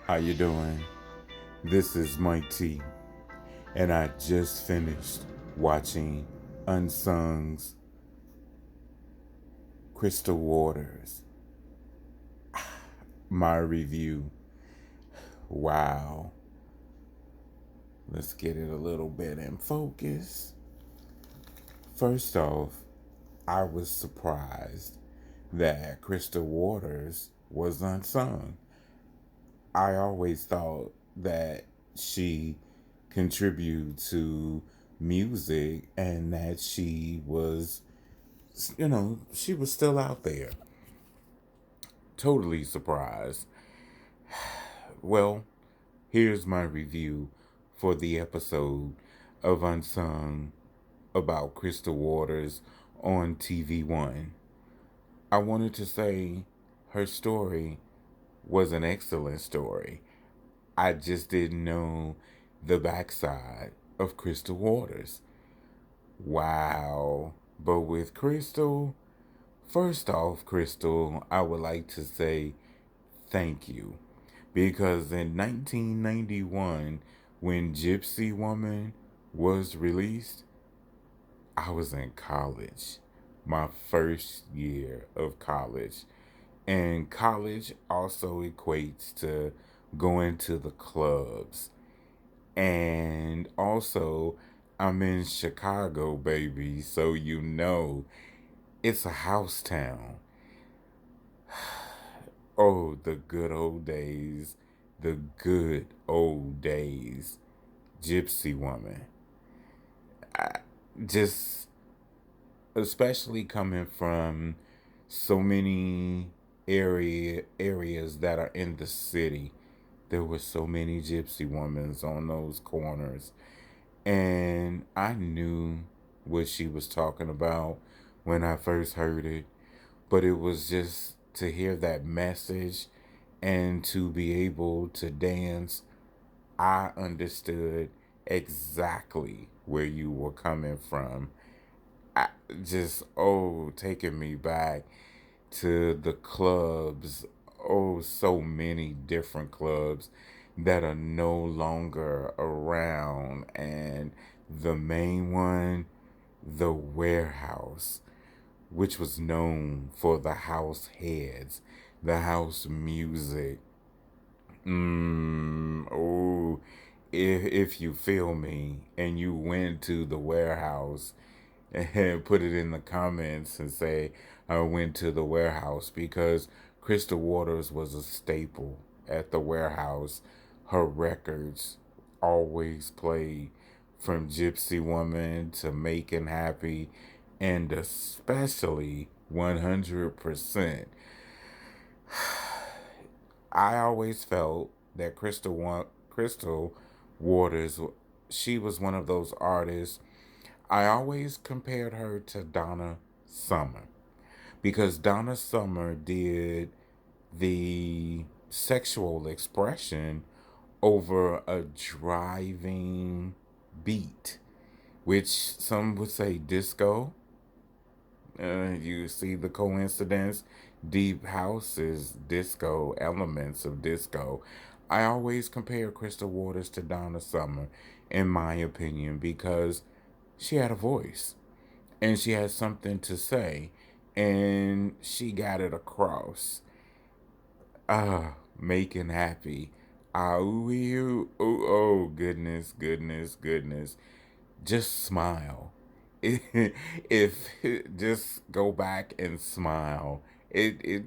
How you doing? This is Mike T, and I just finished watching Unsung's Crystal Waters. My review. Wow. Let's get it a little bit in focus. First off, I was surprised that Crystal Waters was unsung. I always thought that she contributed to music and that she was still out there. Totally surprised. Well, here's my review for the episode of Unsung about Crystal Waters on TV1. I wanted to say her story was an excellent story. I just didn't know the backside of Crystal Waters. Wow. But with Crystal, first off, Crystal, I would like to say thank you. Because in 1991, when Gypsy Woman was released, I was in college, my first year of college. And college also equates to going to the clubs. And also, I'm in Chicago, baby, so it's a house town. Oh, the good old days. The good old days. Gypsy Woman. I, just, especially coming from so many areas that are in the city. There were so many gypsy women on those corners. And I knew what she was talking about when I first heard it. But it was just to hear that message and to be able to dance, I understood exactly where you were coming from. I just, taking me back to the clubs. Oh, so many different clubs that are no longer around. And the main one, the Warehouse, which was known for the house heads, the house music. Oh, if you feel me and you went to the Warehouse, and put it in the comments and say I went to the Warehouse, because Crystal Waters was a staple at the Warehouse. Her records always played, from Gypsy Woman to Making Happy, and especially 100%. I always felt that Crystal Waters, she was one of those artists. I always compared her to Donna Summer, because Donna Summer did the sexual expression over a driving beat, which some would say disco. You see the coincidence? Deep House is disco, elements of disco. I always compare Crystal Waters to Donna Summer, in my opinion, because she had a voice and she had something to say and she got it across. Making happy. Oh, goodness, goodness, goodness. Just smile. If just go back and smile. It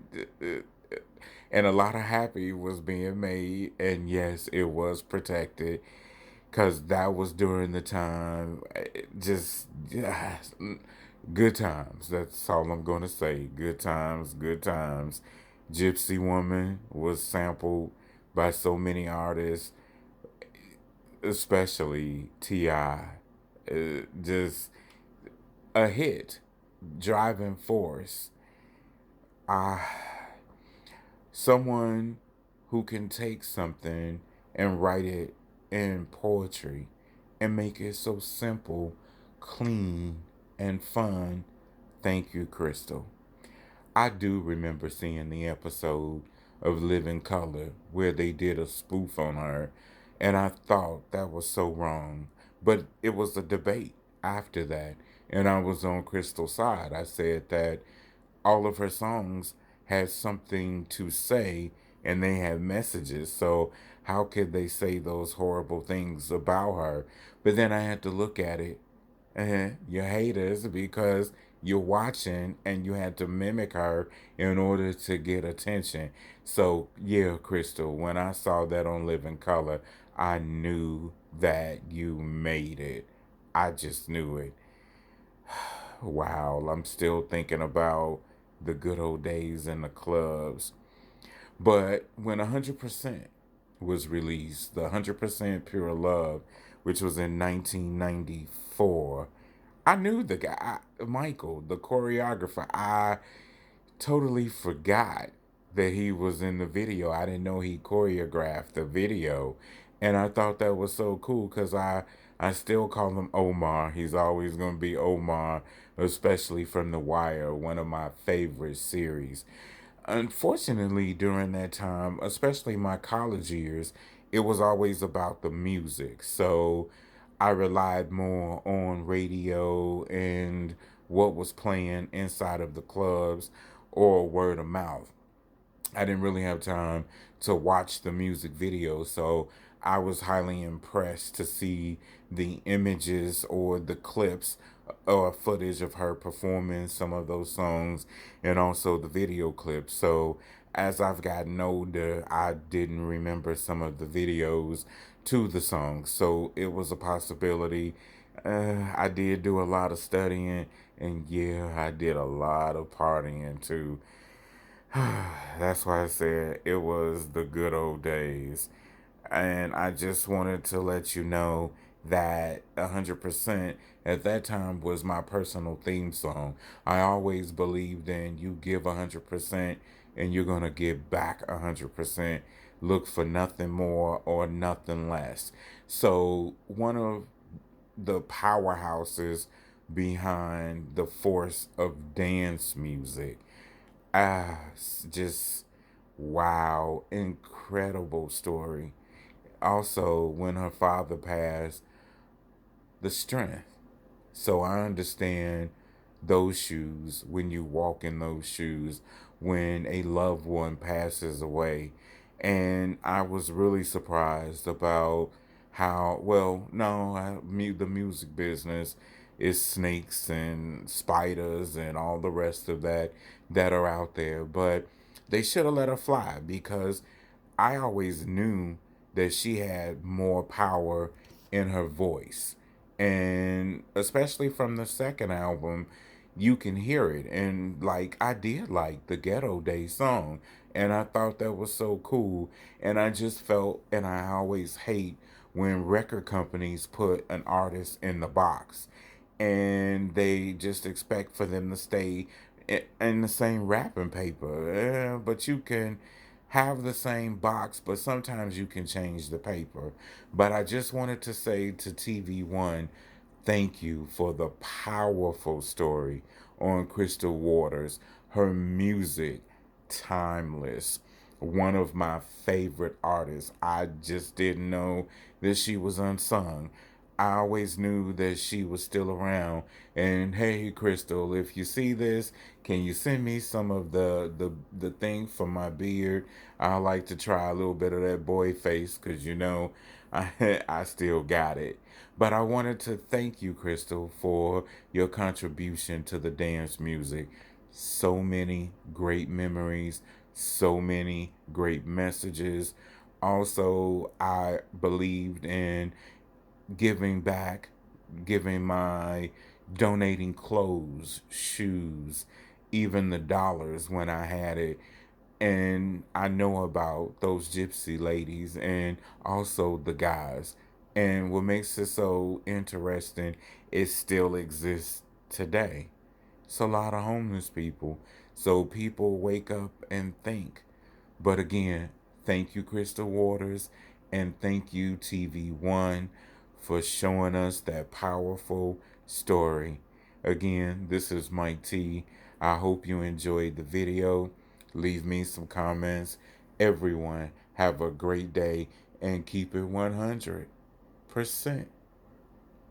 and a lot of happy was being made, and yes, it was protected, because that was during the time. Just, yes, good times. That's all I'm going to say. Good times, good times. Gypsy Woman was sampled by so many artists, especially T.I. Just a hit, driving force. Ah, someone who can take something and write it in poetry and make it so simple, clean, and fun. Thank you, Crystal. I do remember seeing the episode of Living Color where they did a spoof on her. And I thought that was so wrong. But it was a debate after that. And I was on Crystal's side. I said that all of her songs had something to say and they had messages. So how could they say those horrible things about her? But then I had to look at it. You're haters because you're watching and you had to mimic her in order to get attention. So yeah, Crystal, when I saw that on Living Color, I knew that you made it. I just knew it. Wow, I'm still thinking about the good old days in the clubs. But when 100% was released, the 100% Pure Love, which was in 1994, I knew the guy, Michael, the choreographer. I totally forgot that he was in the video. I didn't know he choreographed the video. And I thought that was so cool because I still call him Omar. He's always going to be Omar, especially from The Wire, one of my favorite series. Unfortunately, during that time, especially my college years, it was always about the music. So I relied more on radio and what was playing inside of the clubs or word of mouth. I didn't really have time to watch the music videos, so I was highly impressed to see the images or the clips or footage of her performing some of those songs and also the video clips. So as I've gotten older, I didn't remember some of the videos to the songs, so it was a possibility. I did do a lot of studying, and yeah, I did a lot of partying too. That's why I said it was the good old days. And I just wanted to let you know that 100% at that time was my personal theme song. I always believed in you give 100% and you're going to give back 100%. Look for nothing more or nothing less. So, one of the powerhouses behind the force of dance music. Just wow, incredible story. Also, when her father passed, the strength. So I understand those shoes when you walk in those shoes when a loved one passes away. And I was really surprised about how, well, no, the music business is snakes and spiders and all the rest of that are out there. But they should have let her fly because I always knew that she had more power in her voice. And especially from the second album, you can hear it. And like, I did like the Ghetto Day song. And I thought that was so cool. And I just felt, and I always hate when record companies put an artist in the box and they just expect for them to stay in the same wrapping paper. But you can have the same box, but sometimes you can change the paper. But I just wanted to say to TV1, thank you for the powerful story on Crystal Waters. Her music, timeless. One of my favorite artists. I just didn't know that she was unsung. I always knew that she was still around. And hey, Crystal, if you see this, can you send me some of the thing for my beard? I like to try a little bit of that boy face because I still got it. But I wanted to thank you, Crystal, for your contribution to the dance music. So many great memories, so many great messages. Also, I believed in giving back, giving my donating clothes, shoes, even the dollars when I had it. And I know about those gypsy ladies and also the guys. And what makes it so interesting, it still exists today. It's a lot of homeless people. So people wake up and think. But again, thank you, Crystal Waters, and thank you, TV1, for showing us that powerful story. Again, this is Mike T. I hope you enjoyed the video. Leave me some comments Everyone have a great day and keep it 100%.